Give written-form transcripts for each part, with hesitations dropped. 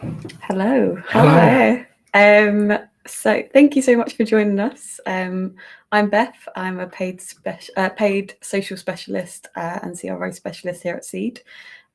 Hello. Hello. Hi. So thank you so much for joining us. I'm Beth. I'm a paid social specialist and CRO specialist here at Seed,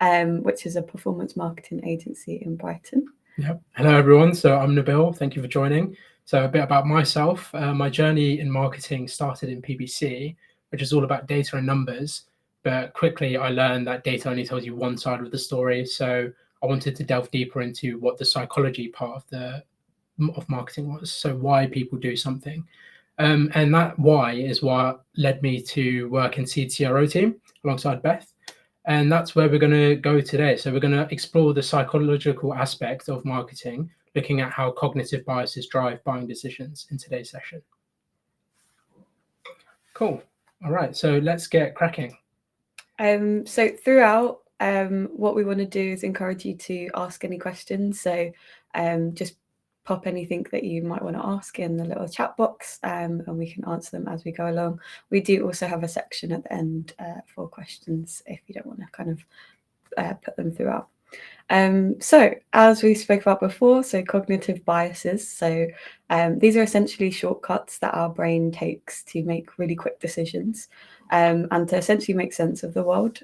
which is a performance marketing agency in Brighton. Yep. Hello, everyone. So I'm Nabil. Thank you for joining. So a bit about myself. My journey in marketing started in PPC, which is all about data and numbers. But quickly, I learned that data only tells you one side of the story. So I wanted to delve deeper into what the psychology part of marketing was. So why people do something. And that why is what led me to work in Seed CRO team alongside Beth. And that's where we're going to go today. So we're going to explore the psychological aspect of marketing, looking at how cognitive biases drive buying decisions in today's session. Cool. All right. So let's get cracking. So throughout, what we want to do is encourage you to ask any questions. So just pop anything that you might want to ask in the little chat box, and we can answer them as we go along. We do also have a section at the end for questions if you don't want to kind of put them throughout. So as we spoke about before, so cognitive biases. So these are essentially shortcuts that our brain takes to make really quick decisions and to essentially make sense of the world.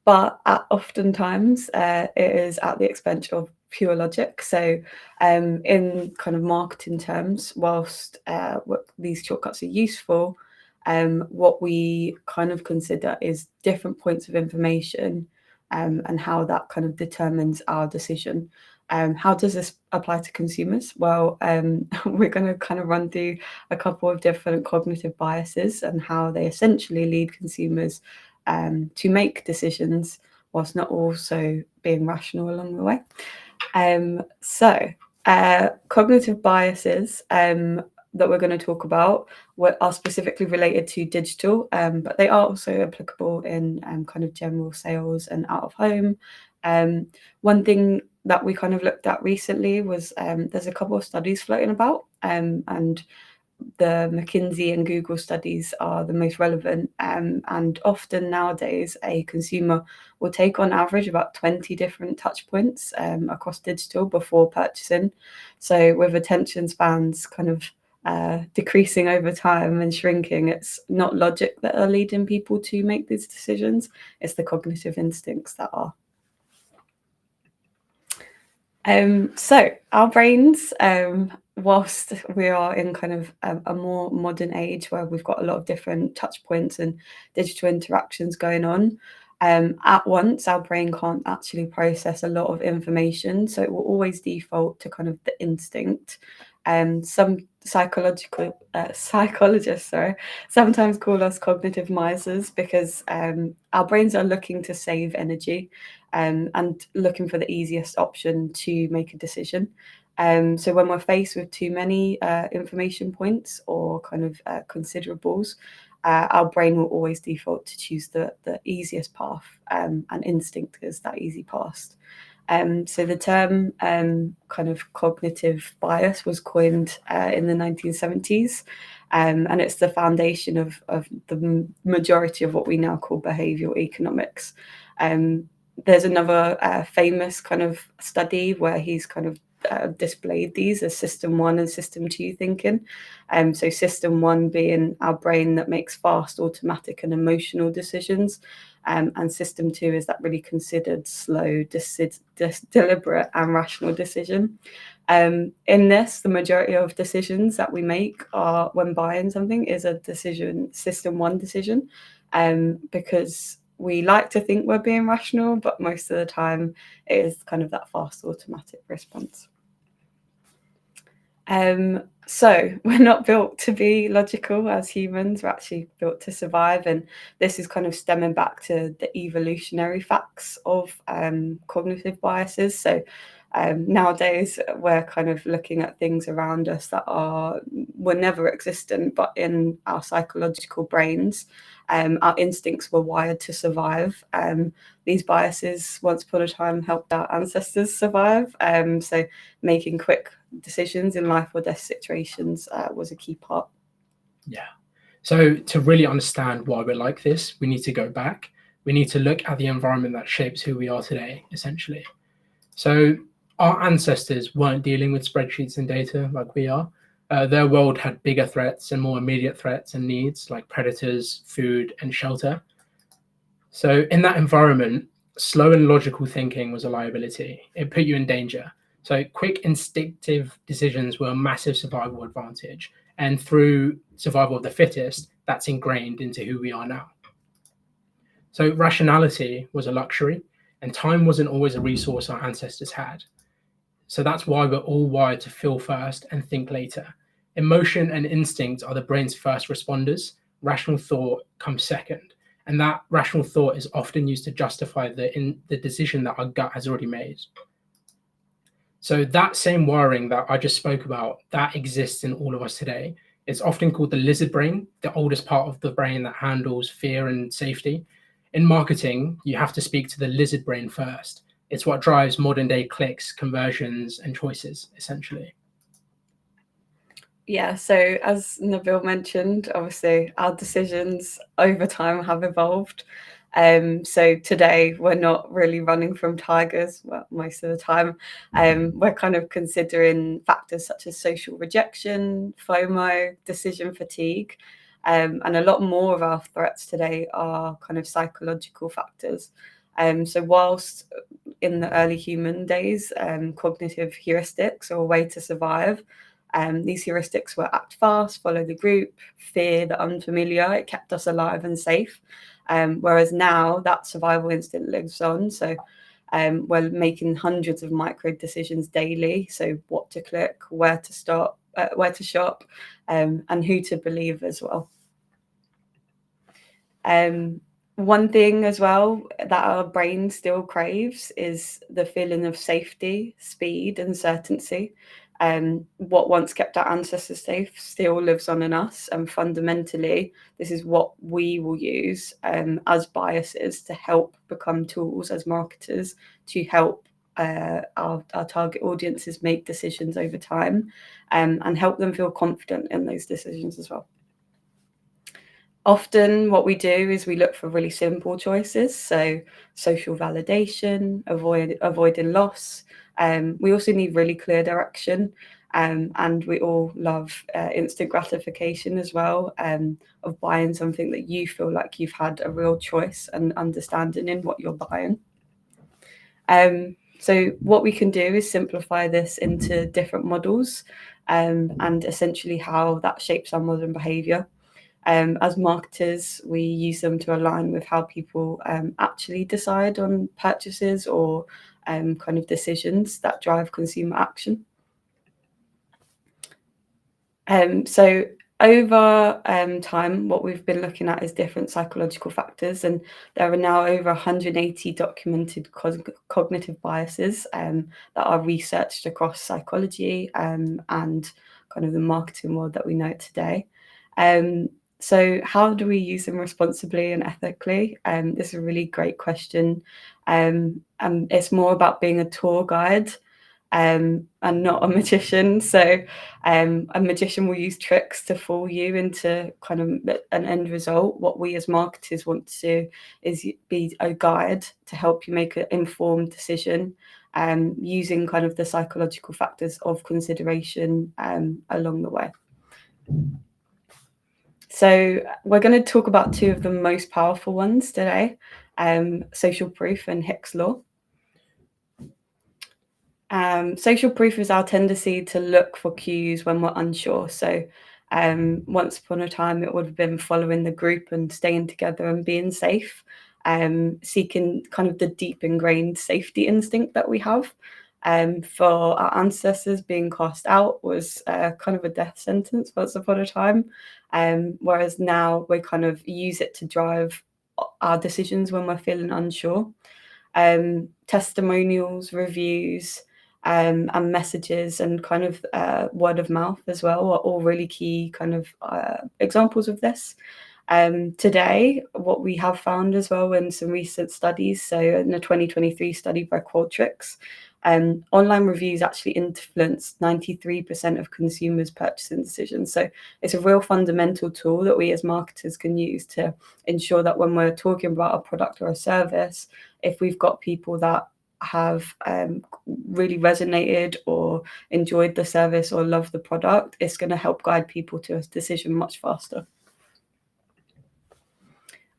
But oftentimes it is at the expense of pure logic. So in kind of marketing terms, whilst what these shortcuts are useful, what we kind of consider is different points of information and how that kind of determines our decision. How does this apply to consumers? Well, we're going to kind of run through a couple of different cognitive biases and how they essentially lead consumers to make decisions whilst not also being rational along the way. Cognitive biases that we're going to talk about are specifically related to digital, but they are also applicable in kind of general sales and out of home. One thing that we kind of looked at recently was there's a couple of studies floating about, and the McKinsey and Google studies are the most relevant. And often nowadays, a consumer will take on average about 20 different touch points across digital before purchasing. So with attention spans kind of decreasing over time and shrinking, it's not logic that are leading people to make these decisions, it's the cognitive instincts that are. So our brains, whilst we are in kind of a more modern age where we've got a lot of different touch points and digital interactions going on, at once our brain can't actually process a lot of information, so it will always default to kind of the instinct. Some psychologists, sometimes call us cognitive misers because our brains are looking to save energy and looking for the easiest option to make a decision. So when we're faced with too many information points or kind of considerables, our brain will always default to choose the easiest path, and instinct is that easy path. So the term kind of cognitive bias was coined in the 1970s, and it's the foundation of the majority of what we now call behavioral economics. There's another famous kind of study where he's kind of displayed these as system 1 and system 2 thinking. So system 1 being our brain that makes fast, automatic and emotional decisions. And system 2 is that really considered, slow, deliberate and rational decision. In this, the majority of decisions that we make are when buying something is a decision, system 1 decision, because we like to think we're being rational, but most of the time it is kind of that fast automatic response. So we're not built to be logical as humans, we're actually built to survive. And this is kind of stemming back to the evolutionary facts of cognitive biases. So nowadays we're kind of looking at things around us that were never existent, but in our psychological brains, our instincts were wired to survive. These biases once upon a time helped our ancestors survive. So making quick decisions in life or death situations was a key part. Yeah. So to really understand why we're like this, we need to go back. We need to look at the environment that shapes who we are today, essentially. So our ancestors weren't dealing with spreadsheets and data like we are. Their world had bigger threats and more immediate threats and needs like predators, food, and shelter. So, in that environment, slow and logical thinking was a liability. It put you in danger. So, quick, instinctive decisions were a massive survival advantage. And through survival of the fittest, that's ingrained into who we are now. So, rationality was a luxury, and time wasn't always a resource our ancestors had. So that's why we're all wired to feel first and think later. Emotion and instinct are the brain's first responders. Rational thought comes second. And that rational thought is often used to justify the decision that our gut has already made. So that same wiring that I just spoke about, that exists in all of us today. It's often called the lizard brain, the oldest part of the brain that handles fear and safety. In marketing, you have to speak to the lizard brain first. It's what drives modern day clicks, conversions, and choices, essentially. Yeah, so as Nabil mentioned, obviously our decisions over time have evolved. So today we're not really running from tigers, well, most of the time. We're kind of considering factors such as social rejection, FOMO, decision fatigue. And a lot more of our threats today are kind of psychological factors. So whilst in the early human days, cognitive heuristics are a way to survive. These heuristics were act fast, follow the group, fear the unfamiliar. It kept us alive and safe. Whereas now that survival instinct lives on. So we're making hundreds of micro decisions daily. So what to click, where to stop, where to shop, and who to believe as well. One thing as well that our brain still craves is the feeling of safety, speed, and certainty. What once kept our ancestors safe still lives on in us, and fundamentally, this is what we will use as biases to help become tools as marketers to help our target audiences make decisions over time, and help them feel confident in those decisions as well. Often what we do is we look for really simple choices, so social validation, avoiding loss. We also need really clear direction, and we all love instant gratification as well, of buying something that you feel like you've had a real choice and understanding in what you're buying. So what we can do is simplify this into different models, and essentially how that shapes our modern behaviour. As marketers, we use them to align with how people actually decide on purchases or kind of decisions that drive consumer action. So over time, what we've been looking at is different psychological factors, and there are now over 180 documented cognitive biases that are researched across psychology and kind of the marketing world that we know today. So how do we use them responsibly and ethically? This is a really great question. And it's more about being a tour guide and not a magician. So a magician will use tricks to fool you into kind of an end result. What we as marketers want to do is be a guide to help you make an informed decision, using kind of the psychological factors of consideration along the way. So we're going to talk about two of the most powerful ones today, social proof and Hick's law. Social proof is our tendency to look for cues when we're unsure. So once upon a time, it would have been following the group and staying together and being safe, seeking kind of the deep ingrained safety instinct that we have. For our ancestors, being cast out was kind of a death sentence once upon a time, whereas now we kind of use it to drive our decisions when we're feeling unsure. Testimonials, reviews, and messages and kind of word of mouth as well are all really key kind of examples of this. Today, what we have found as well in some recent studies, so in a 2023 study by Qualtrics, online reviews actually influence 93% of consumers' purchasing decisions. So it's a real fundamental tool that we as marketers can use to ensure that when we're talking about a product or a service, if we've got people that have really resonated or enjoyed the service or love the product, it's going to help guide people to a decision much faster.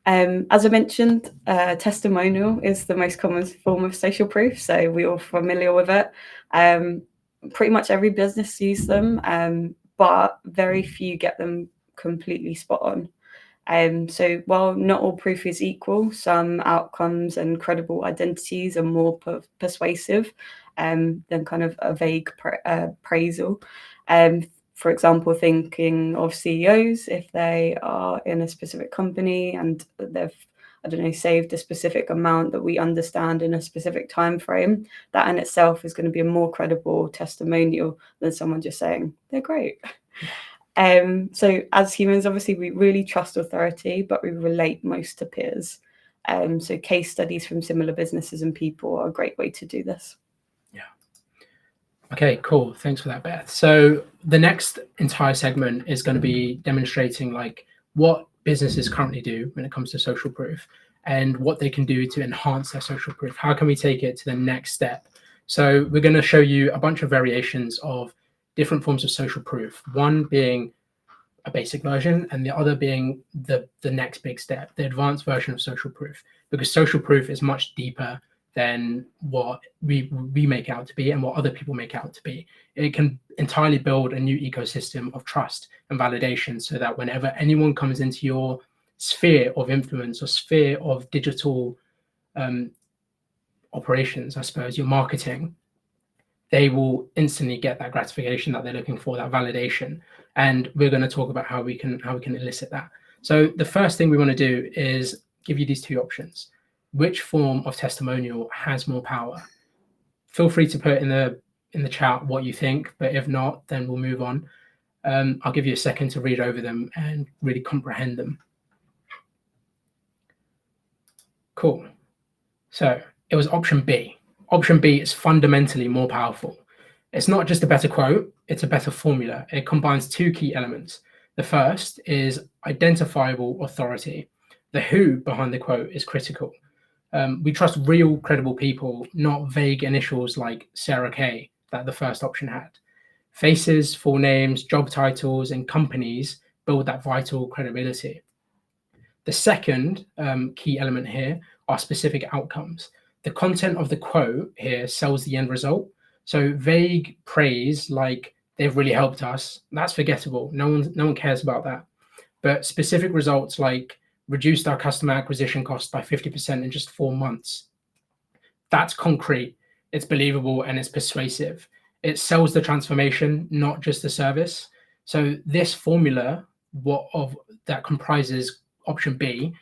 As I mentioned, testimonial is the most common form of social proof, so we're all familiar with it. Pretty much every business uses them, but very few get them completely spot on. So while not all proof is equal, some outcomes and credible identities are more persuasive than kind of a vague appraisal. For example, thinking of CEOs, if they are in a specific company and they've, I don't know, saved a specific amount that we understand in a specific time frame, that in itself is going to be a more credible testimonial than someone just saying they're great. So as humans, obviously, we really trust authority, but we relate most to peers. So case studies from similar businesses and people are a great way to do this. Yeah. Okay, cool. Thanks for that, Beth. So the next entire segment is going to be demonstrating like what businesses currently do when it comes to social proof and what they can do to enhance their social proof. How can we take it to the next step? So we're going to show you a bunch of variations of different forms of social proof, one being a basic version and the other being the next big step, the advanced version of social proof, because social proof is much deeper than what we make out to be and what other people make out to be. It can entirely build a new ecosystem of trust and validation so that whenever anyone comes into your sphere of influence or sphere of digital operations, I suppose, your marketing, they will instantly get that gratification that they're looking for, that validation. And we're going to talk about how we can elicit that. So the first thing we want to do is give you these two options. Which form of testimonial has more power? Feel free to put in the chat what you think, but if not, then we'll move on. I'll give you a second to read over them and really comprehend them. Cool. So it was option B. Option B is fundamentally more powerful. It's not just a better quote, it's a better formula. It combines two key elements. The first is identifiable authority. The who behind the quote is critical. We trust real, credible people, not vague initials like Sarah K that the first option had. Faces, full names, job titles, and companies build that vital credibility. The second key element here are specific outcomes. The content of the quote here sells the end result. So vague praise like they've really helped us, that's forgettable. No one cares about that. But specific results like reduced our customer acquisition cost by 50% in just 4 months. That's concrete, it's believable, and it's persuasive. It sells the transformation, not just the service. So this formula, that comprises option B,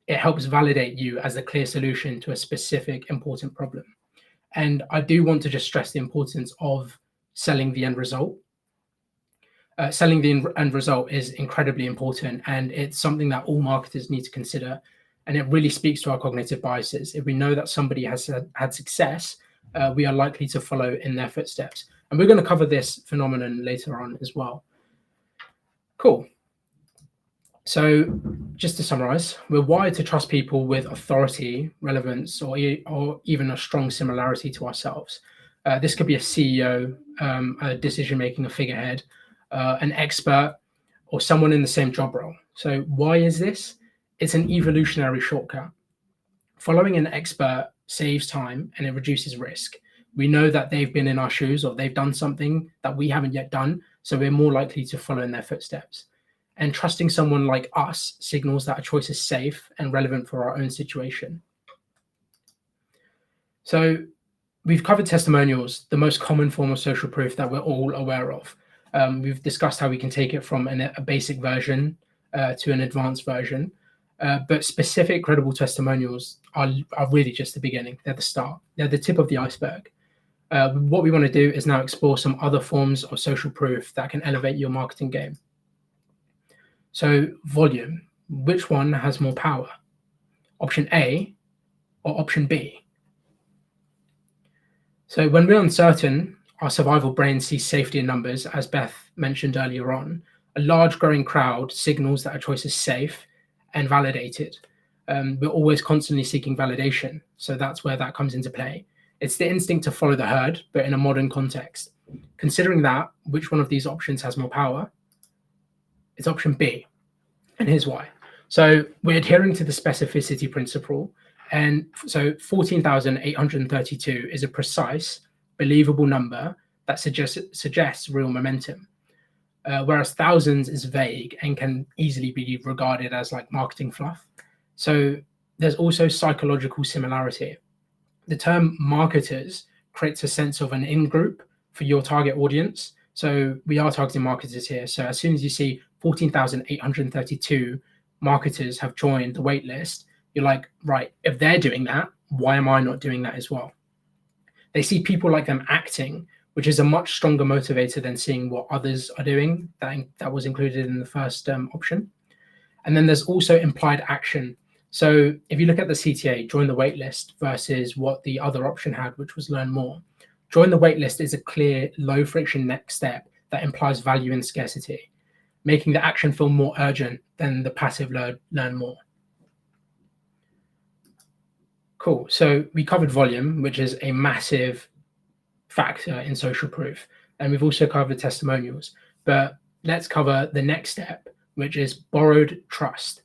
it helps validate you as a clear solution to a specific important problem. And I do want to just stress the importance of selling the end result. Selling the end result is incredibly important, and it's something that all marketers need to consider. And it really speaks to our cognitive biases. If we know that somebody has had success, we are likely to follow in their footsteps. And we're going to cover this phenomenon later on as well. Cool. So just to summarize, we're wired to trust people with authority, relevance, or even a strong similarity to ourselves. This could be a CEO, a decision-making, a figurehead, an expert, or someone in the same job role. So why is this? It's an evolutionary shortcut. Following an expert saves time and it reduces risk. We know that they've been in our shoes or they've done something that we haven't yet done, so we're more likely to follow in their footsteps. And trusting someone like us signals that a choice is safe and relevant for our own situation. So we've covered testimonials, the most common form of social proof that we're all aware of. We've discussed how we can take it from a basic version to an advanced version. But specific credible testimonials are really just the beginning. They're the start. They're the tip of the iceberg. What we want to do is now explore some other forms of social proof that can elevate your marketing game. So volume, which one has more power? Option A or option B? So when we're uncertain, our survival brain sees safety in numbers, as Beth mentioned earlier on. A large growing crowd signals that a choice is safe and validated. We're always constantly seeking validation. So that's where that comes into play. It's the instinct to follow the herd, but in a modern context. Considering that, which one of these options has more power? It's option B. And here's why. So we're adhering to the specificity principle. And so 14,832 is a precise, believable number that suggests real momentum. Whereas thousands is vague and can easily be regarded as like marketing fluff. So there's also psychological similarity. The term marketers creates a sense of an in-group for your target audience. So we are targeting marketers here. So as soon as you see 14,832 marketers have joined the waitlist, you're like, right, if they're doing that, why am I not doing that as well? They see people like them acting, which is a much stronger motivator than seeing what others are doing. That was included in the first option. And then there's also implied action. So if you look at the CTA, join the waitlist versus what the other option had, which was learn more. Join the waitlist is a clear, low friction next step that implies value and scarcity, making the action feel more urgent than the passive learn more. Cool. So we covered volume, which is a massive factor in social proof. And we've also covered testimonials. But let's cover the next step, which is borrowed trust.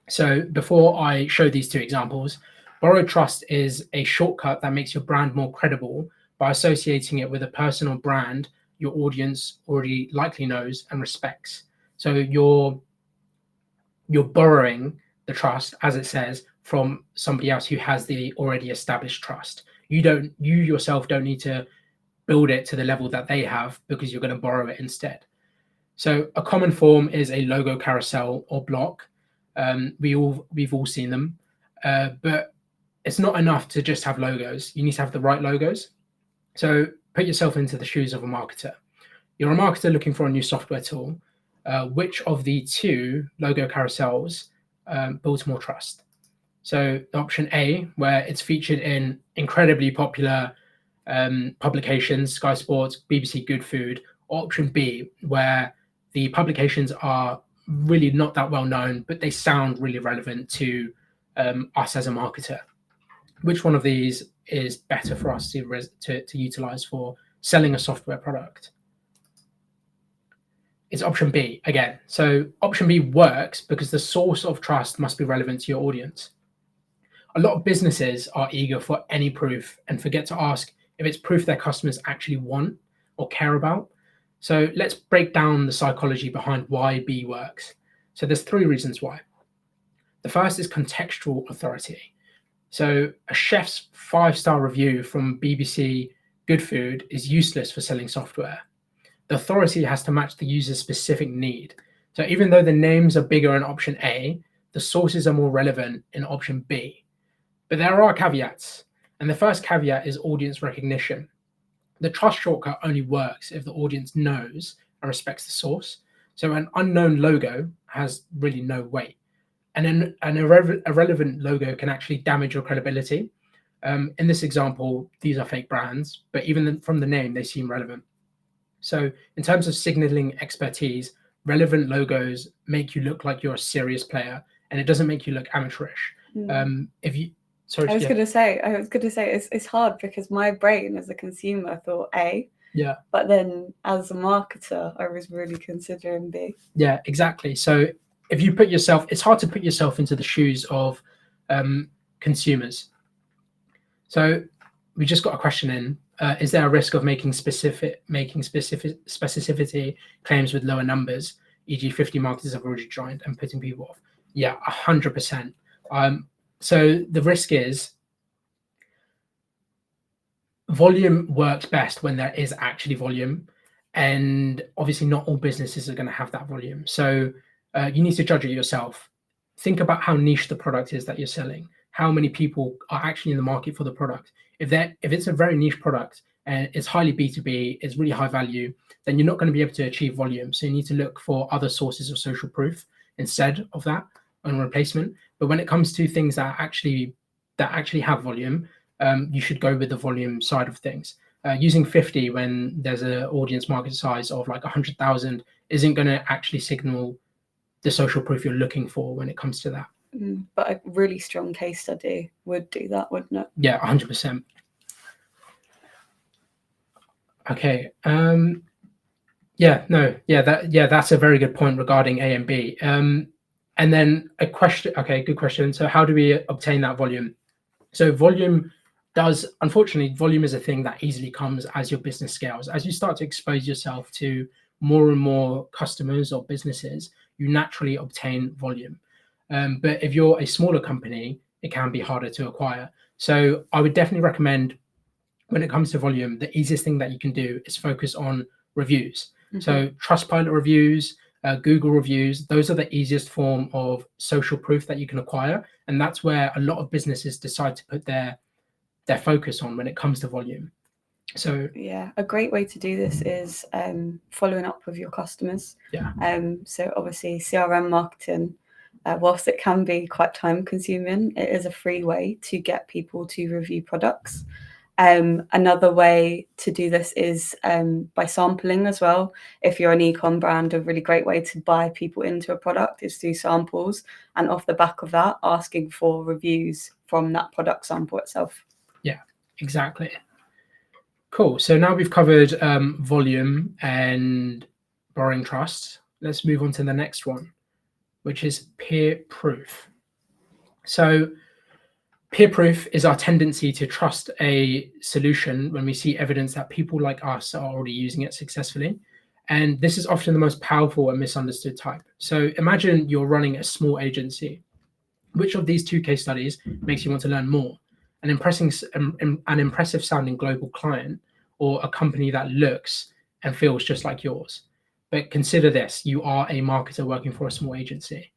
So before I show these two examples, borrowed trust is a shortcut that makes your brand more credible by associating it with a personal brand your audience already likely knows and respects. So you're borrowing the trust, as it says, from somebody else who has the already established trust. You yourself don't need to build it to the level that they have because you're going to borrow it instead. So a common form is a logo carousel or block. We've all seen them, but it's not enough to just have logos. You need to have the right logos. So put yourself into the shoes of a marketer. You're a marketer looking for a new software tool. Which of the two logo carousels builds more trust? So option A, where it's featured in incredibly popular publications, Sky Sports, BBC Good Food, or option B, where the publications are really not that well known, but they sound really relevant to us as a marketer. Which one of these is better for us to utilize for selling a software product? It's option B again. So option B works because the source of trust must be relevant to your audience. A lot of businesses are eager for any proof and forget to ask if it's proof their customers actually want or care about. So let's break down the psychology behind why B works. So there's 3 reasons why. The first is contextual authority. So a chef's 5-star review from BBC Good Food is useless for selling software. The authority has to match the user's specific need. So even though the names are bigger in option A, the sources are more relevant in option B. But there are caveats. And the first caveat is audience recognition. The trust shortcut only works if the audience knows and respects the source. So an unknown logo has really no weight. And an irrelevant logo can actually damage your credibility. In this example, these are fake brands, but even from the name, they seem relevant. So in terms of signaling expertise, relevant logos make you look like you're a serious player, and it doesn't make you look amateurish. I was going to say it's hard because my brain as a consumer thought A. Yeah. But then as a marketer, I was really considering B. Yeah, exactly. So if you put yourself, it's hard to put yourself into the shoes of consumers. So we just got a question in. Is there a risk of making specificity claims with lower numbers, e.g. 50 marketers have already joined and putting people off? Yeah, 100%. So the risk is volume works best when there is actually volume. And obviously not all businesses are going to have that volume. So you need to judge it yourself. Think about how niche the product is that you're selling. How many people are actually in the market for the product? If it's a very niche product and it's highly B2B, it's really high value, then you're not going to be able to achieve volume. So you need to look for other sources of social proof instead of that on replacement. But when it comes to things that actually have volume, you should go with the volume side of things. Using 50 when there's an audience market size of like 100,000 isn't going to actually signal the social proof you're looking for when it comes to that. But a really strong case study would do that, wouldn't it? Yeah, 100%. Okay. That's a very good point regarding A and B. And then a question. Okay, good question. So how do we obtain that volume? So volume is a thing that easily comes as your business scales. As you start to expose yourself to more and more customers or businesses, you naturally obtain volume. But if you're a smaller company, it can be harder to acquire. So I would definitely recommend, when it comes to volume, the easiest thing that you can do is focus on reviews. So Trustpilot reviews, Google reviews, those are the easiest form of social proof that you can acquire. And that's where a lot of businesses decide to put their focus on when it comes to volume. So yeah, a great way to do this is following up with your customers. Yeah. So obviously CRM marketing, whilst it can be quite time consuming, it is a free way to get people to review products. Another way to do this is by sampling as well. If you're an e-com brand, a really great way to buy people into a product is through samples, and off the back of that, asking for reviews from that product sample itself. Yeah, exactly. Cool. So now we've covered volume and borrowing trust. Let's move on to the next one, which is peer proof. So peer proof is our tendency to trust a solution when we see evidence that people like us are already using it successfully. And this is often the most powerful and misunderstood type. So imagine you're running a small agency. Which of these two case studies makes you want to learn more? An impressive sounding global client, or a company that looks and feels just like yours? But consider this: you are a marketer working for a small agency.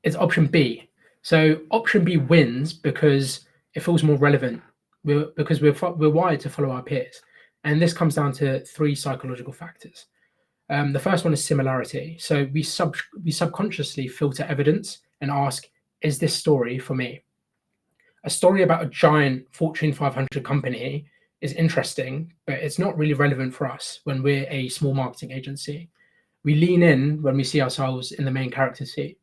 It's option B. So option B wins because it feels more relevant. Because we're wired to follow our peers, and this comes down to 3 psychological factors. The first one is similarity. So we subconsciously filter evidence and ask, is this story for me? A story about a giant Fortune 500 company is interesting, but it's not really relevant for us when we're a small marketing agency. We lean in when we see ourselves in the main character seat.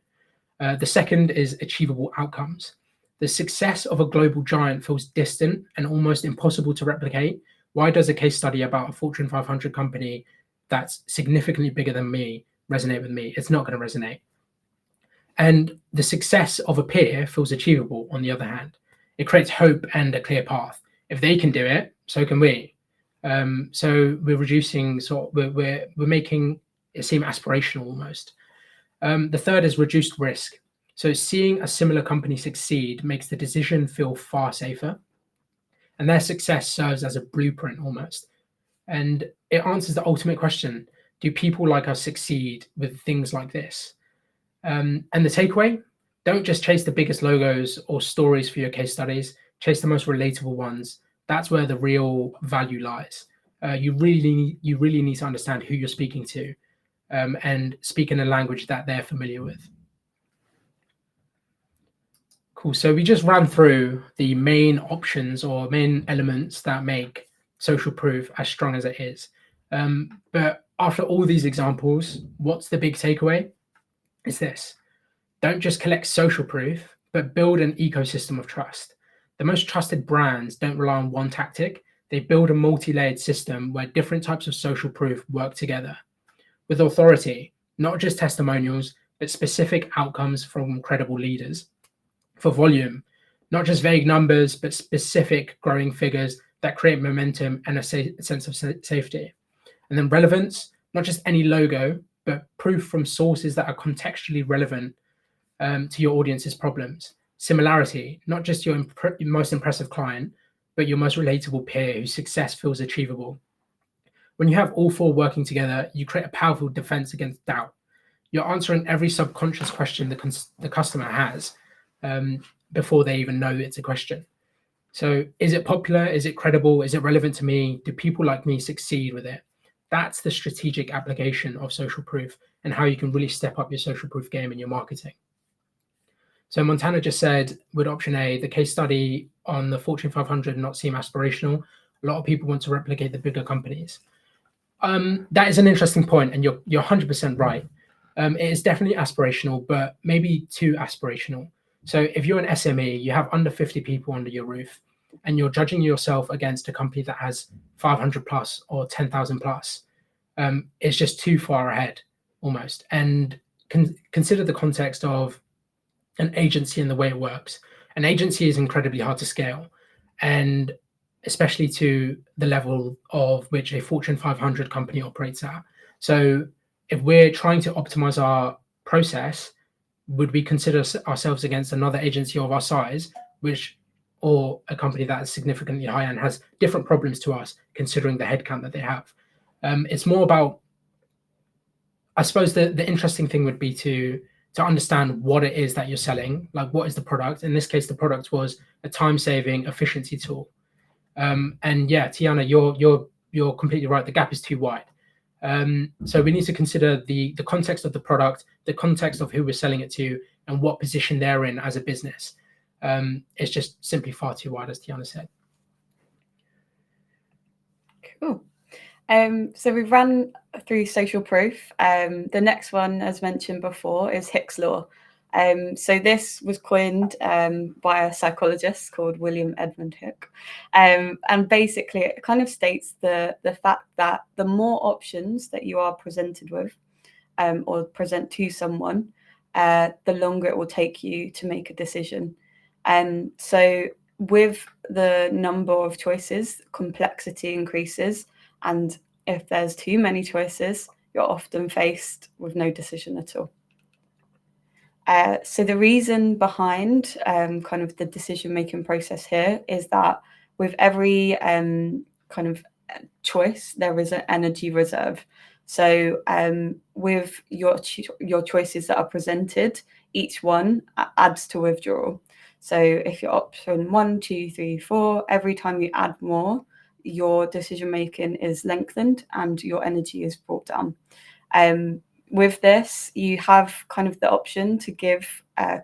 The second is achievable outcomes. The success of a global giant feels distant and almost impossible to replicate. Why does a case study about a Fortune 500 company that's significantly bigger than me resonate with me? It's not going to resonate. And the success of a peer feels achievable, on the other hand. It creates hope and a clear path. If they can do it, so can we. So we're reducing, we're making it seem aspirational almost. The third is reduced risk. So seeing a similar company succeed makes the decision feel far safer. And their success serves as a blueprint almost. And it answers the ultimate question: do people like us succeed with things like this? And the takeaway: don't just chase the biggest logos or stories for your case studies, chase the most relatable ones. That's where the real value lies. You really need to understand who you're speaking to, and speak in a language that they're familiar with. Cool. So we just ran through the main options or main elements that make social proof as strong as it is. But after all these examples, what's the big takeaway? It's this: don't just collect social proof, but build an ecosystem of trust. The most trusted brands don't rely on one tactic. They build a multi-layered system where different types of social proof work together. With authority, not just testimonials, but specific outcomes from credible leaders. For volume, not just vague numbers, but specific growing figures that create momentum and a sense of safety. And then relevance, not just any logo, but proof from sources that are contextually relevant to your audience's problems. Similarity, not just your most impressive client, but your most relatable peer whose success feels achievable. When you have all 4 working together, you create a powerful defense against doubt. You're answering every subconscious question the customer has before they even know it's a question. So is it popular? Is it credible? Is it relevant to me? Do people like me succeed with it? That's the strategic application of social proof and how you can really step up your social proof game in your marketing. So Montana just said, with option A, the case study on the Fortune 500 not seem aspirational. A lot of people want to replicate the bigger companies. That is an interesting point, and you're 100% right. It is definitely aspirational, but maybe too aspirational. So if you're an SME, you have under 50 people under your roof, and you're judging yourself against a company that has 500 plus or 10,000 plus, it's just too far ahead almost. And consider the context of an agency and the way it works. An agency is incredibly hard to scale, and especially to the level of which a Fortune 500 company operates at. So if we're trying to optimize our process, would we consider ourselves against another agency of our size, which, or a company that is significantly higher and has different problems to us, considering the headcount that they have? It's more about, I suppose the interesting thing would be to understand what it is that you're selling, like what is the product. In this case, the product was a time-saving efficiency tool. And yeah, Tiana, you're completely right. The gap is too wide. So we need to consider the context of the product, the context of who we're selling it to, and what position they're in as a business. It's just simply far too wide, as Tiana said. Cool. So we've run through social proof. The next one, as mentioned before, is Hick's law. So this was coined by a psychologist called William Edmund Hick. And basically it kind of states the fact that the more options that you are presented with or present to someone, the longer it will take you to make a decision. So with the number of choices, complexity increases. And if there's too many choices, you're often faced with no decision at all. So the reason behind kind of the decision-making process here is that with every kind of choice, there is an energy reserve. So with your choices that are presented, each one adds to withdrawal. So if you're option 1, 2, 3, 4, every time you add more, your decision making is lengthened and your energy is brought down. With this, you have kind of the option to give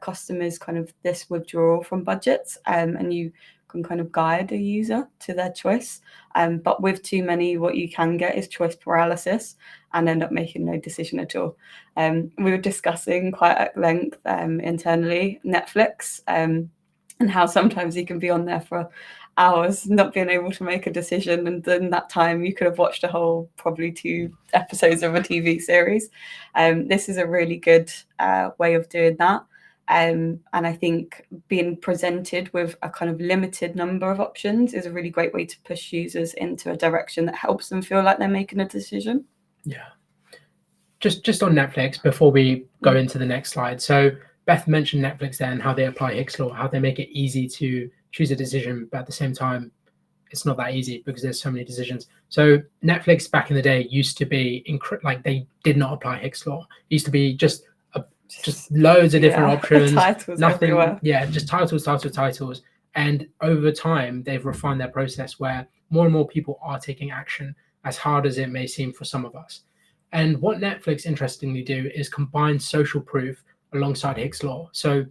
customers kind of this withdrawal from budgets, and you can kind of guide a user to their choice. But with too many, what you can get is choice paralysis and end up making no decision at all. We were discussing quite at length internally Netflix and how sometimes you can be on there for hours not being able to make a decision, and in that time you could have watched a whole probably 2 episodes of a TV series. This is a really good way of doing that. And I think being presented with a kind of limited number of options is a really great way to push users into a direction that helps them feel like they're making a decision. Yeah. Just on Netflix, before we go into the next slide. So Beth mentioned Netflix there and how they apply Hick's law, how they make it easy to choose a decision, but at the same time, it's not that easy because there's so many decisions. So Netflix back in the day used to be like they did not apply Hick's law. It used to be just loads of different options, titles nothing. Everywhere. Yeah, just titles. And over time, they've refined their process where more and more people are taking action, as hard as it may seem for some of us. And what Netflix interestingly do is combine social proof alongside Hick's law. So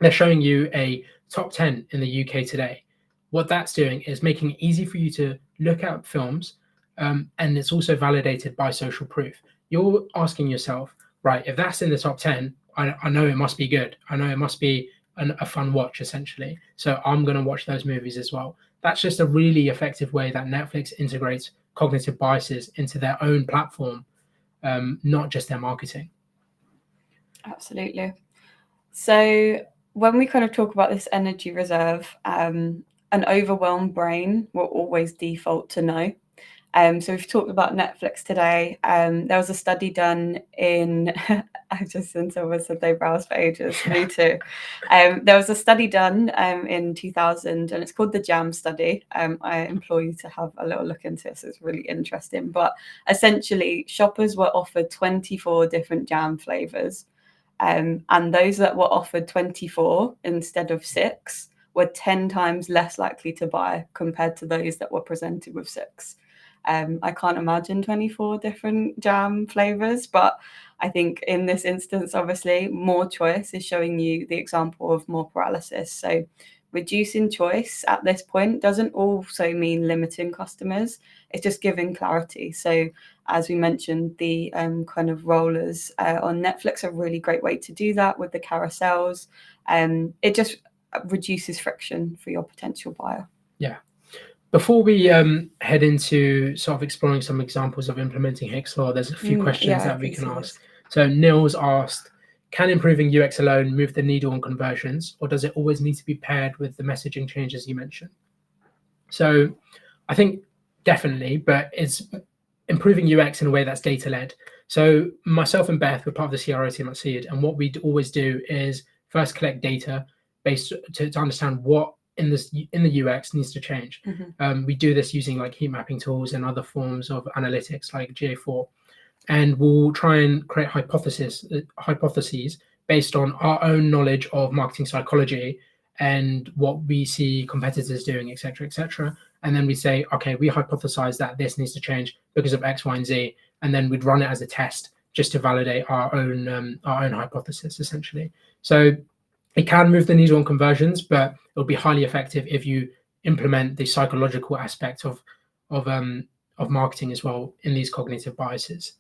they're showing you a top 10 in the UK today. What that's doing is making it easy for you to look at films, and it's also validated by social proof. You're asking yourself, right, if that's in the top 10, I know it must be good. I know it must be a fun watch, essentially. So I'm going to watch those movies as well. That's just a really effective way that Netflix integrates cognitive biases into their own platform, not just their marketing. Absolutely. So when we kind of talk about this energy reserve, an overwhelmed brain will always default to no. So we've talked about Netflix today. There was a study done in, I just since someone said they browsed for ages, me too. There was a study done in 2000 and it's called the JAM study. I implore you to have a little look into this, it's really interesting. But essentially shoppers were offered 24 different jam flavors. And those that were offered 24 instead of 6 were 10 times less likely to buy compared to those that were presented with 6. I can't imagine 24 different jam flavors, but I think in this instance, obviously, more choice is showing you the example of more paralysis. So reducing choice at this point doesn't also mean limiting customers. It's just giving clarity. So as we mentioned, the kind of rollers on Netflix are a really great way to do that with the carousels. It just reduces friction for your potential buyer. Yeah. Before we head into sort of exploring some examples of implementing Hicks law, there's a few questions Yeah, that we please can do ask. this. So Nils asked, can improving UX alone move the needle on conversions, or does it always need to be paired with the messaging changes you mentioned? So I think definitely, but it's improving UX in a way that's data led. So myself and Beth, we're part of the CRO team at Seed, and what we always do is first collect data based to understand what in the UX needs to change. We do this using like heat mapping tools and other forms of analytics like GA4, and we'll try and create hypotheses based on our own knowledge of marketing psychology and what we see competitors doing, etc., etc. And then we say, okay, we hypothesize that this needs to change because of X, Y, and Z, and then we'd run it as a test just to validate our own hypothesis, essentially. So it can move the needle on conversions, but it'll be highly effective if you implement the psychological aspect of marketing as well in these cognitive biases.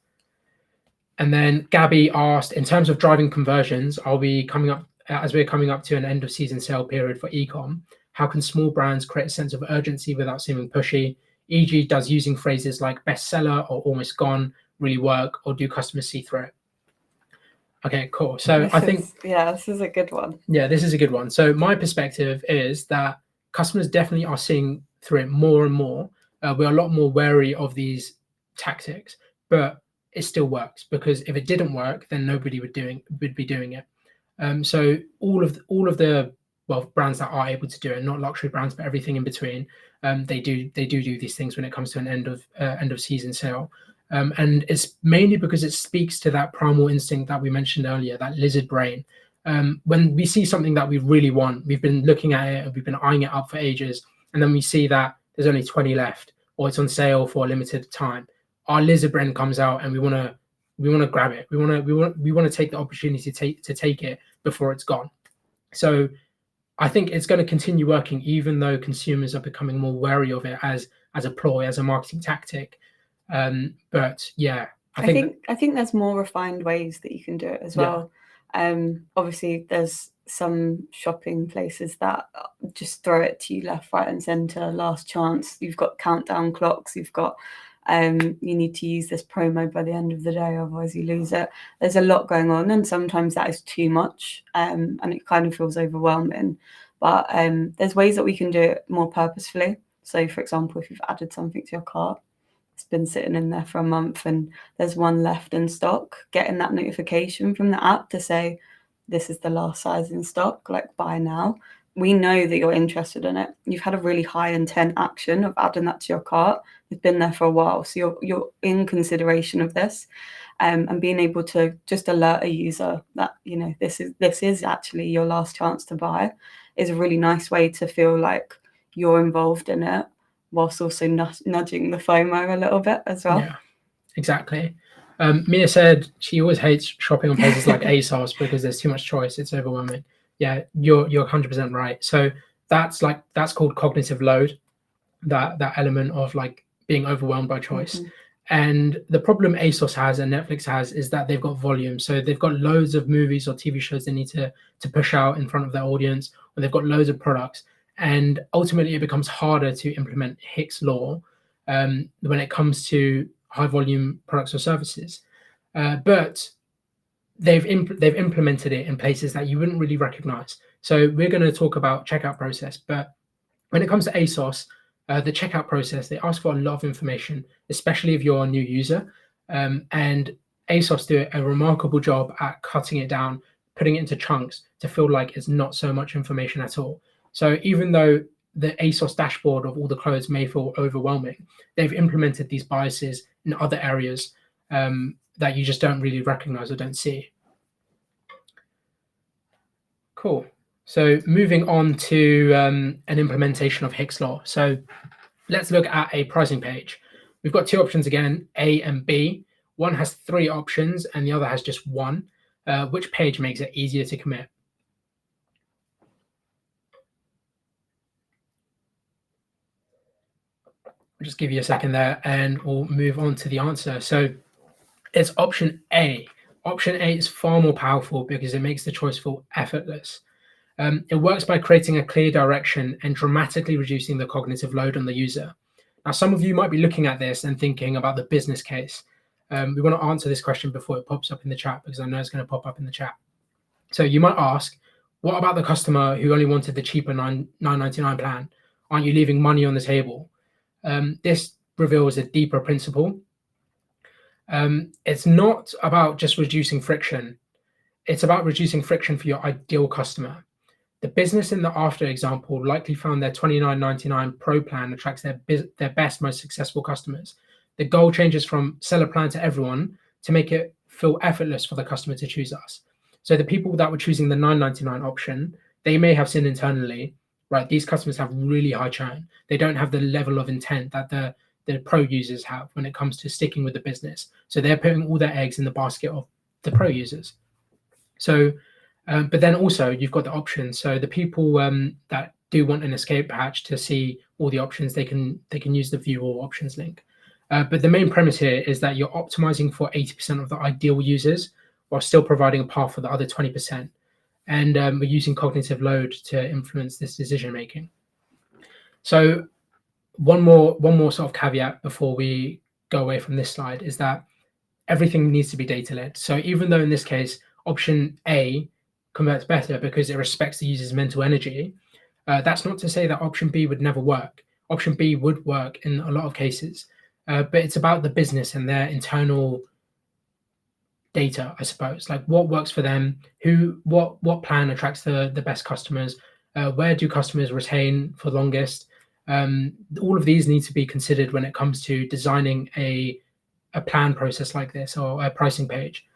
And then Gabby asked, in terms of driving conversions, are we coming up as we're coming up to an end of season sale period for ecom? How can small brands create a sense of urgency without seeming pushy? E.g., does using phrases like bestseller or almost gone really work, or do customers see through it? Okay, cool. So I think this is a good one. Yeah, this is a good one. So my perspective is that customers definitely are seeing through it more and more. We're a lot more wary of these tactics, but it still works, because if it didn't work, then nobody would be doing it. So all of the brands that are able to do it, not luxury brands, but everything in between, they do these things when it comes to an end of season sale. And it's mainly because it speaks to that primal instinct that we mentioned earlier, that lizard brain. When we see something that we really want, we've been looking at it, we've been eyeing it up for ages, and then we see that there's only 20 left, or it's on sale for a limited time. Our lizard brain comes out, and we want to grab it. We want to take the opportunity to take it before it's gone. So I think it's going to continue working, even though consumers are becoming more wary of it as a ploy, as a marketing tactic. But yeah, I think there's more refined ways that you can do it as well. Obviously, there's some shopping places that just throw it to you left, right, and centre. Last chance. You've got countdown clocks. You've got you need to use this promo by the end of the day, otherwise you lose it. There's a lot going on, and sometimes that is too much, and it kind of feels overwhelming. But there's ways that we can do it more purposefully. So, for example, if you've added something to your cart, it's been sitting in there for a month and there's one left in stock, getting that notification from the app to say, this is the last size in stock, like buy now. We know that you're interested in it. You've had a really high intent action of adding that to your cart. It's been there for a while. So you're in consideration of this. And being able to just alert a user that, this is actually your last chance to buy is a really nice way to feel like you're involved in it, whilst also nudging the FOMO a little bit as well. Yeah, exactly. Mia said she always hates shopping on places like ASOS because there's too much choice. It's overwhelming. Yeah, you're 100% right. So that's called cognitive load, that element of like being overwhelmed by choice. And the problem ASOS has and Netflix has is that they've got volume. So they've got loads of movies or TV shows they need to push out in front of their audience, or they've got loads of products. And ultimately, it becomes harder to implement Hicks law when it comes to high volume products or services. But they've implemented it in places that you wouldn't really recognize. So we're going to talk about checkout process, but when it comes to ASOS, the checkout process, they ask for a lot of information, especially if you're a new user. And ASOS do a remarkable job at cutting it down, putting it into chunks to feel like it's not so much information at all. So even though the ASOS dashboard of all the clothes may feel overwhelming, they've implemented these biases in other areas that you just don't really recognize or don't see. Cool. So moving on to an implementation of Hicks law. So let's look at a pricing page. We've got two options again, A and B. One has 3 options and the other has just 1. Which page makes it easier to commit? I'll just give you a second there and we'll move on to the answer. So it's option A. Option A is far more powerful because it makes the choice feel effortless. It works by creating a clear direction and dramatically reducing the cognitive load on the user. Now, some of you might be looking at this and thinking about the business case. We want to answer this question before it pops up in the chat, because I know it's going to pop up in the chat. So you might ask, what about the customer who only wanted the cheaper $9.99 plan? Aren't you leaving money on the table? This reveals a deeper principle. It's not about just reducing friction. It's about reducing friction for your ideal customer. The business in the after example likely found their $29.99 Pro plan attracts their best, most successful customers. The goal changes from sell a plan to everyone to make it feel effortless for the customer to choose us. So the people that were choosing the $9.99 option, they may have seen internally, right, these customers have really high churn. They don't have the level of intent that the Pro users have when it comes to sticking with the business. So they're putting all their eggs in the basket of the Pro users. So, but then also you've got the options. So the people that do want an escape hatch to see all the options, they can use the view all options link. But the main premise here is that you're optimizing for 80% of the ideal users while still providing a path for the other 20%. And we're using cognitive load to influence this decision making. So one more sort of caveat before we go away from this slide is that everything needs to be data led. So even though in this case option A converts better because it respects the user's mental energy, that's not to say that option B would never work. Option B would work in a lot of cases, but it's about the business and their internal data, I suppose. Like what works for them, what plan attracts the best customers, where do customers retain for longest. All of these need to be considered when it comes to designing a plan process like this or a pricing page.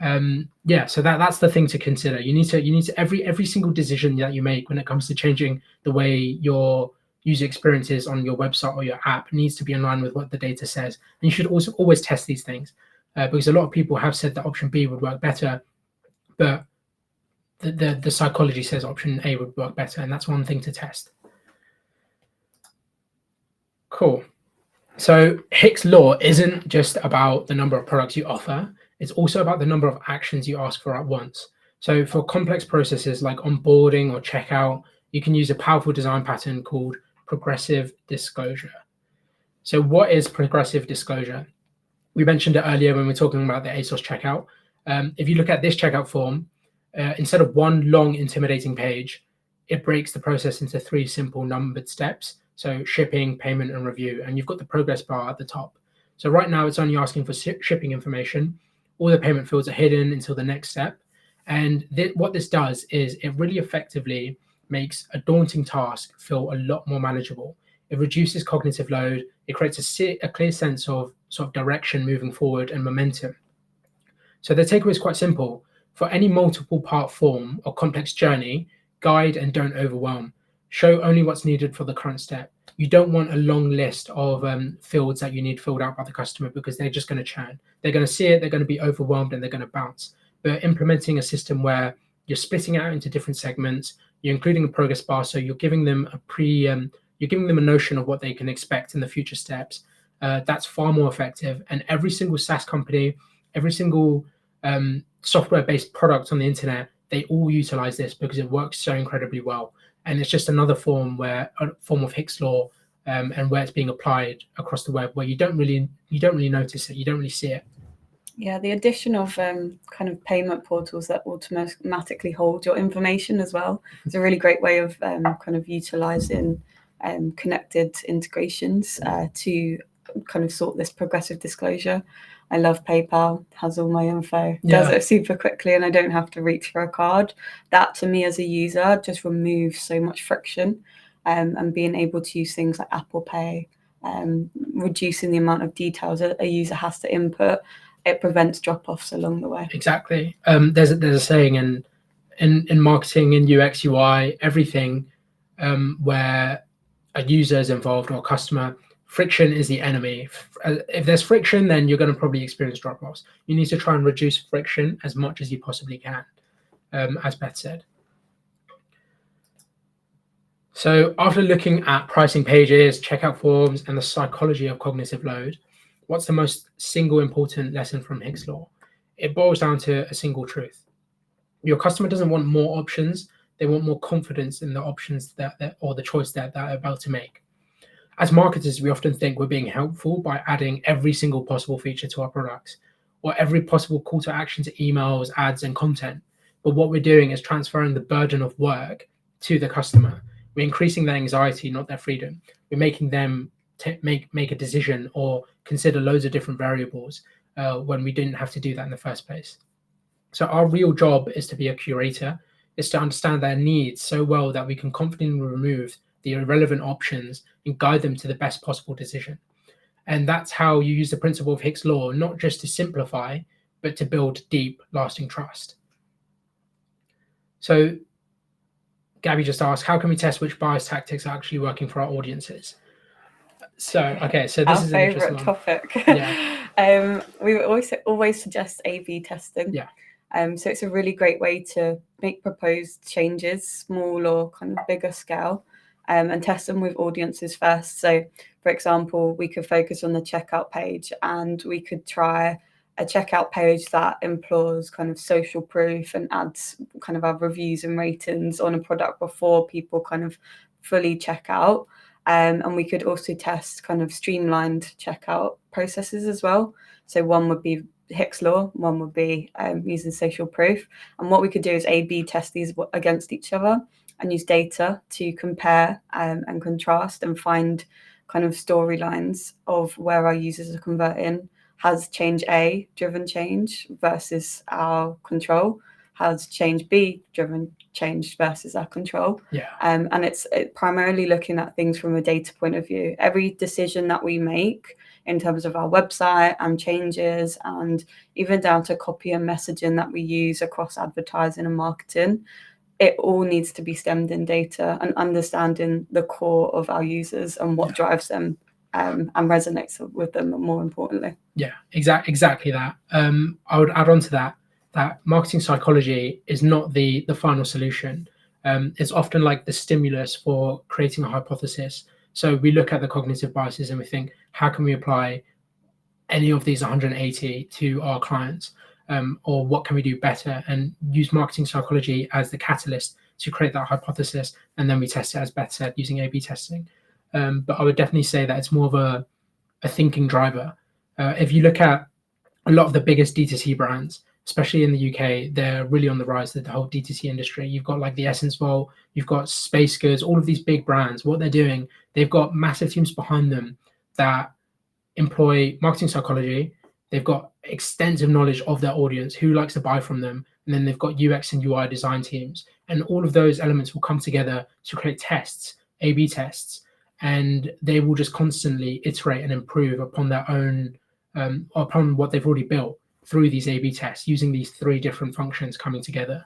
So that's the thing to consider. You need to every single decision that you make when it comes to changing the way your user experience is on your website or your app needs to be in line with what the data says. And you should also always test these things, because a lot of people have said that option B would work better, but the psychology says option A would work better, and that's one thing to test. Cool. So Hick's law isn't just about the number of products you offer, it's also about the number of actions you ask for at once. So for complex processes like onboarding or checkout, you can use a powerful design pattern called progressive disclosure. So what is progressive disclosure? We mentioned it earlier when we were talking about the ASOS checkout. If you look at this checkout form, instead of one long intimidating page, it breaks the process into 3 simple numbered steps. So shipping, payment, and review. And you've got the progress bar at the top. So right now it's only asking for shipping information. All the payment fields are hidden until the next step. And what this does is it really effectively makes a daunting task feel a lot more manageable. It reduces cognitive load. It creates a clear sense of sort of direction moving forward and momentum. So the takeaway is quite simple. For any multiple part form or complex journey, guide and don't overwhelm. Show only what's needed for the current step. You don't want a long list of fields that you need filled out by the customer, because they're just going to churn. They're going to see it, they're going to be overwhelmed, and they're going to bounce. But implementing a system where you're splitting it out into different segments, you're including a progress bar, so you're giving them you're giving them a notion of what they can expect in the future steps. That's far more effective. And every single SaaS company, every single software-based product on the internet, they all utilize this because it works so incredibly well. And it's just another form of Hick's law, and where it's being applied across the web, where you don't really notice it, you don't really see it. Yeah, the addition of kind of payment portals that automatically hold your information as well is a really great way of kind of utilizing connected integrations to kind of sort this progressive disclosure. I love PayPal, has all my info, does it super quickly, and I don't have to reach for a card. That to me as a user just removes so much friction, and being able to use things like Apple Pay, reducing the amount of details a user has to input, it prevents drop-offs along the way. Exactly. There's a saying in marketing, in UX, UI, everything, where a user is involved or a customer, friction is the enemy. If there's friction, then you're going to probably experience drop-offs. You need to try and reduce friction as much as you possibly can, as Beth said. So after looking at pricing pages, checkout forms, and the psychology of cognitive load, what's the most single important lesson from Hick's law? It boils down to a single truth. Your customer doesn't want more options, They want more confidence in the options or the choice that they're about to make. As marketers, we often think we're being helpful by adding every single possible feature to our products or every possible call to action to make, ads, and content. But what we're doing is transferring the burden of work to the customer. We're increasing their anxiety, not their freedom. We're making them make a decision or consider loads of different variables when we didn't have to do that in the first place. So our real job is to be a curator, is to understand their needs so well that we can confidently remove the irrelevant options and guide them to the best possible decision. And that's how you use the principle of Hicks' law, not just to simplify, but to build deep, lasting trust. So Gabby just asked, how can we test which bias tactics are actually working for our audiences? So, okay, so this is an interesting one. Topic. Yeah. We always suggest A/B testing. Yeah. So it's a really great way to make proposed changes, small or kind of bigger scale, and test them with audiences first. So, for example, we could focus on the checkout page, and we could try a checkout page that implores kind of social proof and adds kind of our reviews and ratings on a product before people kind of fully check out. And we could also test kind of streamlined checkout processes as well. So one would be Hicks law, one would be using social proof. And what we could do is A/B test these against each other and use data to compare and contrast and find kind of storylines of where our users are converting. Has change A driven change versus our control? Has change B driven change versus our control? Yeah. And it's primarily looking at things from a data point of view. Every decision that we make in terms of our website and changes, and even down to copy and messaging that we use across advertising and marketing, it all needs to be stemmed in data and understanding the core of our users and what drives them and resonates with them, more importantly. Yeah, exactly that. I would add on to that marketing psychology is not the final solution. It's often like the stimulus for creating a hypothesis. So we look at the cognitive biases and we think, how can we apply any of these 180 to our clients? Or what can we do better? And use marketing psychology as the catalyst to create that hypothesis. And then we test it, as Beth said, using A/B testing. But I would definitely say that it's more of a thinking driver. If you look at a lot of the biggest D2C brands, especially in the UK, they're really on the rise, the whole D2C industry. You've got like the Essence Vault, you've got Space Goods, all of these big brands. What they're doing, they've got massive teams behind them that employ marketing psychology. They've got extensive knowledge of their audience, who likes to buy from them. And then they've got UX and UI design teams. And all of those elements will come together to create tests, A/B tests, and they will just constantly iterate and improve upon their own, upon what they've already built through these A/B tests, using these three different functions coming together.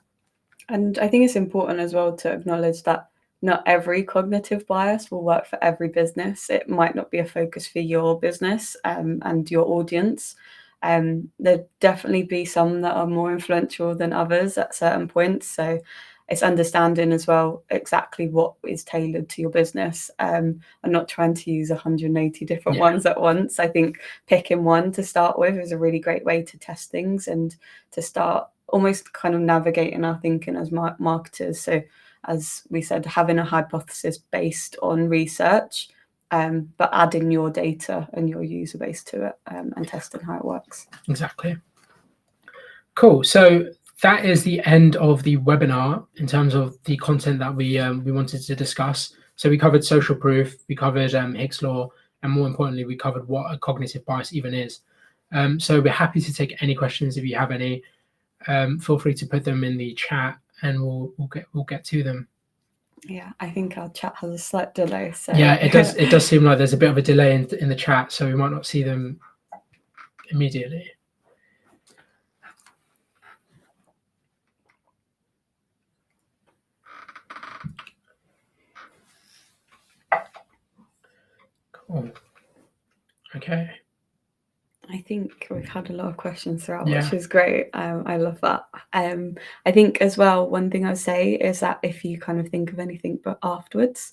And I think it's important as well to acknowledge that not every cognitive bias will work for every business. It might not be a focus for your business and your audience. There'd definitely be some that are more influential than others at certain points. So it's understanding as well exactly what is tailored to your business, and not trying to use 180 different ones at once. I think picking one to start with is a really great way to test things and to start almost kind of navigating our thinking as marketers. So as we said, having a hypothesis based on research, but adding your data and your user base to it, and testing how it works. Exactly. Cool. So that is the end of the webinar in terms of the content that we wanted to discuss. So we covered social proof, we covered Hicks law, and more importantly, we covered what a cognitive bias even is. So we're happy to take any questions if you have any. Feel free to put them in the chat, and we'll get to them. Yeah, I think our chat has a slight delay. So yeah, it does seem like there's a bit of a delay in the chat, so we might not see them immediately. Cool. Okay. I think we've had a lot of questions throughout, which is great. I love that. I think as well, one thing I would say is that if you kind of think of anything but afterwards,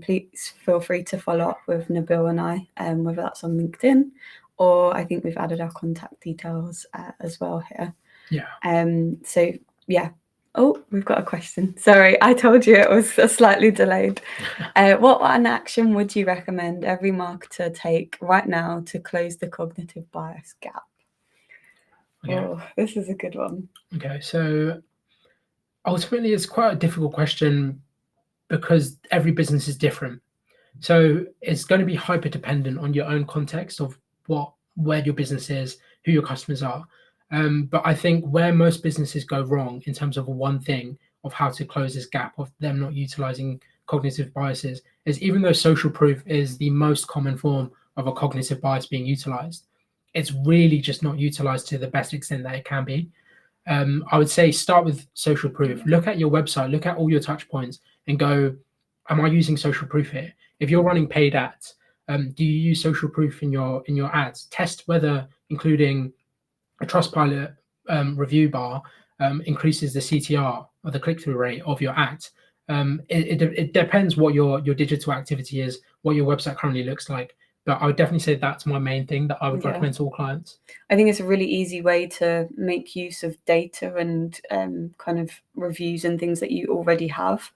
please feel free to follow up with Nabil and I, whether that's on LinkedIn, or I think we've added our contact details as well here. Yeah. So yeah, Oh, we've got a question. Sorry, I told you it was slightly delayed. What one action would you recommend every marketer take right now to close the cognitive bias gap? Okay. Oh, this is a good one. Okay, so ultimately it's quite a difficult question because every business is different. So it's going to be hyper dependent on your own context of where your business is, who your customers are. But I think where most businesses go wrong in terms of one thing of how to close this gap of them not utilizing cognitive biases is, even though social proof is the most common form of a cognitive bias being utilized, it's really just not utilized to the best extent that it can be. I would say start with social proof. Look at your website, look at all your touch points, and go, am I using social proof here? If you're running paid ads, do you use social proof in your ads? Test whether including a Trustpilot review bar increases the CTR or the click-through rate of your ads. It depends what your digital activity is, what your website currently looks like. But I would definitely say that's my main thing that I would recommend to all clients. I think it's a really easy way to make use of data and kind of reviews and things that you already have,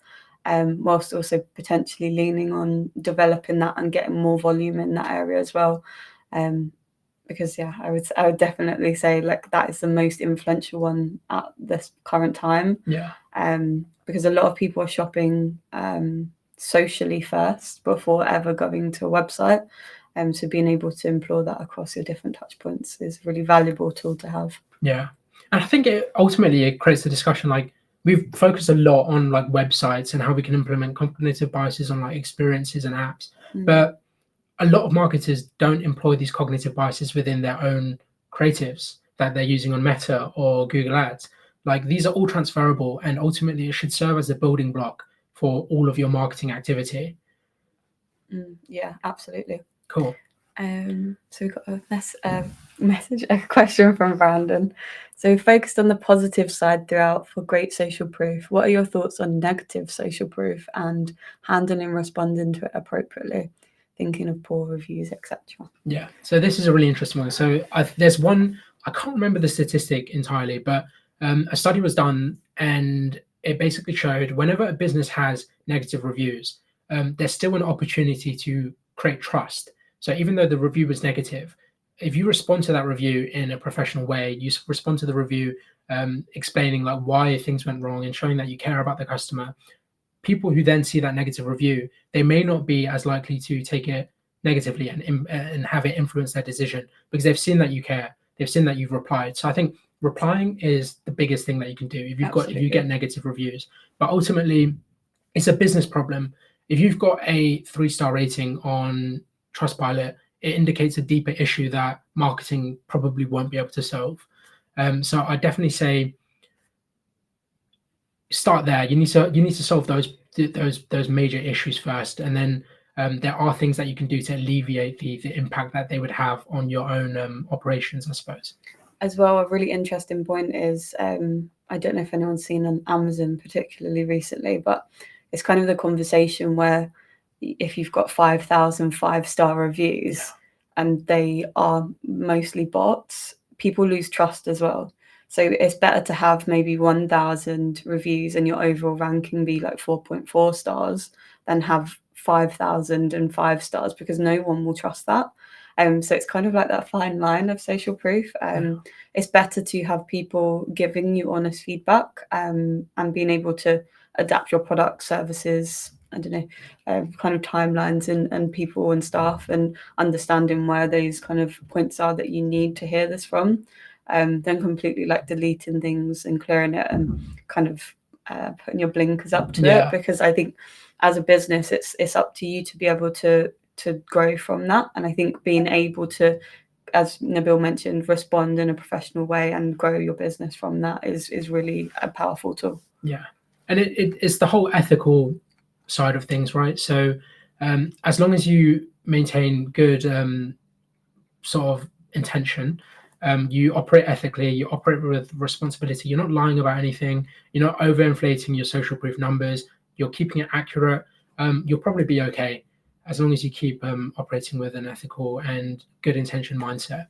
whilst also potentially leaning on developing that and getting more volume in that area as well. Because I would definitely say like that is the most influential one at this current time. Yeah. Because a lot of people are shopping socially first before ever going to a website. So being able to employ that across your different touch points is a really valuable tool to have. Yeah. And I think ultimately it creates a discussion. Like, we've focused a lot on like websites and how we can implement cognitive biases on like experiences and apps. But a lot of marketers don't employ these cognitive biases within their own creatives that they're using on Meta or Google Ads. Like, these are all transferable, and ultimately it should serve as a building block for all of your marketing activity. Yeah, absolutely. Cool. So we've got a question from Brandon. So focused on the positive side throughout for great social proof. What are your thoughts on negative social proof and handling and responding to it appropriately? Thinking of poor reviews, etc. Yeah, so this is a really interesting one. So there's one, I can't remember the statistic entirely, but a study was done and it basically showed whenever a business has negative reviews, there's still an opportunity to create trust. So even though the review was negative, if you respond to that review in a professional way, you respond to the review explaining like why things went wrong and showing that you care about the customer, people who then see that negative review, they may not be as likely to take it negatively and have it influence their decision because they've seen that you care, they've seen that you've replied. So I think replying is the biggest thing that you can do if you get negative reviews. But ultimately, it's a business problem. If you've got a 3-star rating on Trustpilot, it indicates a deeper issue that marketing probably won't be able to solve. So I definitely say start there. You need to solve those major issues first, and then there are things that you can do to alleviate the impact that they would have on your own operations, I suppose. As well, a really interesting point is I don't know if anyone's seen on Amazon particularly recently, but it's kind of the conversation where if you've got 5,000 5-star reviews and they are mostly bots, people lose trust as well. So it's better to have maybe 1,000 reviews and your overall ranking be like 4.4 stars than have 5,000 5 stars, because no one will trust that. So it's kind of like that fine line of social proof. It's better to have people giving you honest feedback and being able to adapt your product, services, I don't know, kind of timelines and people and staff, and understanding where those kind of points are that you need to hear this from, then completely like deleting things and clearing it and kind of putting your blinkers up to it. Because I think as a business, it's up to you to be able to grow from that. And I think being able to, as Nabil mentioned, respond in a professional way and grow your business from that is really a powerful tool. Yeah, and it's the whole ethical side of things, right? So as long as you maintain good sort of intention, you operate ethically, you operate with responsibility, you're not lying about anything, you're not overinflating your social proof numbers, you're keeping it accurate, you'll probably be okay as long as you keep operating with an ethical and good intention mindset.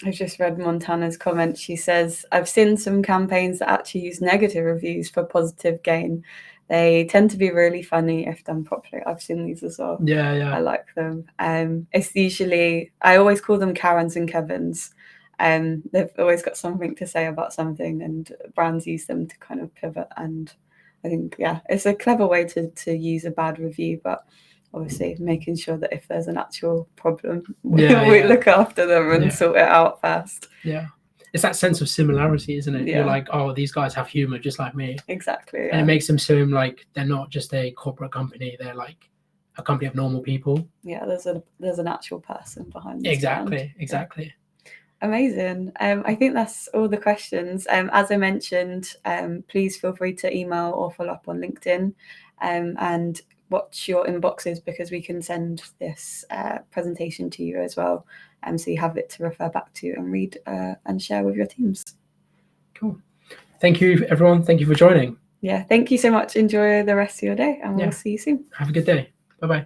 I've just read Montana's comment. She says, I've seen some campaigns that actually use negative reviews for positive gain. They tend to be really funny if done properly. I've seen these as well. Yeah. I like them. It's usually, I always call them Karens and Kevins. They've always got something to say about something, and brands use them to kind of pivot. And I think, yeah, it's a clever way to use a bad review, but obviously making sure that if there's an actual problem, we look after them and sort it out first. Yeah. It's that sense of similarity, isn't it? Yeah. You're like, oh, these guys have humor just like me. Exactly. Yeah. And it makes them seem like they're not just a corporate company. They're like a company of normal people. Yeah, there's an actual person behind this Exactly. brand. Exactly. Yeah. Amazing. I think that's all the questions. As I mentioned, please feel free to email or follow up on LinkedIn, and watch your inboxes, because we can send this presentation to you as well, so you have it to refer back to and read and share with your teams. Cool. Thank you, everyone. Thank you for joining. Yeah, thank you so much. Enjoy the rest of your day, and we'll see you soon. Have a good day. Bye-bye.